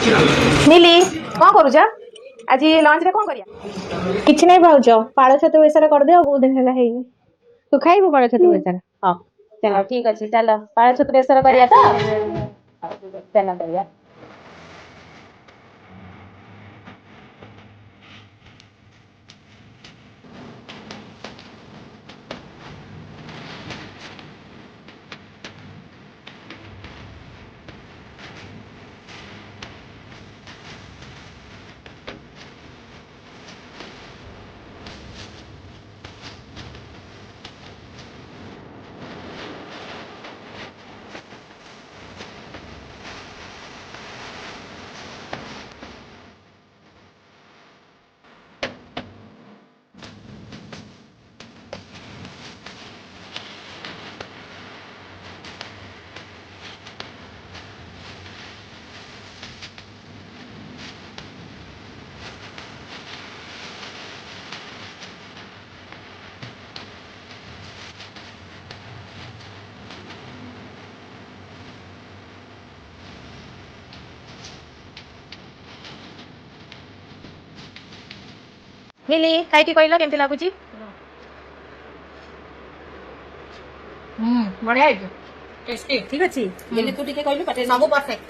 मिली कौन करूछ आज लंच रे कौन करिया किछि नहीं भाउज पाଳ ଛତୁ ବେସର କରିଦିଅ ବହୁତ ଦିନ ହେଲା ହେଇନି। ତୁ ଖାଇବୁ ପାଳ ଛତୁ ବେସର? ହଁ चलो ठीक अच्छे चलो पाଳ छतु बेसर करिया तो चलो करिया मिली खाई की कहलो केमती लागुची बढ़िया टेस्टी ठीक अच्छी जेली तू टिके कहलु पाटे सब परफेक्ट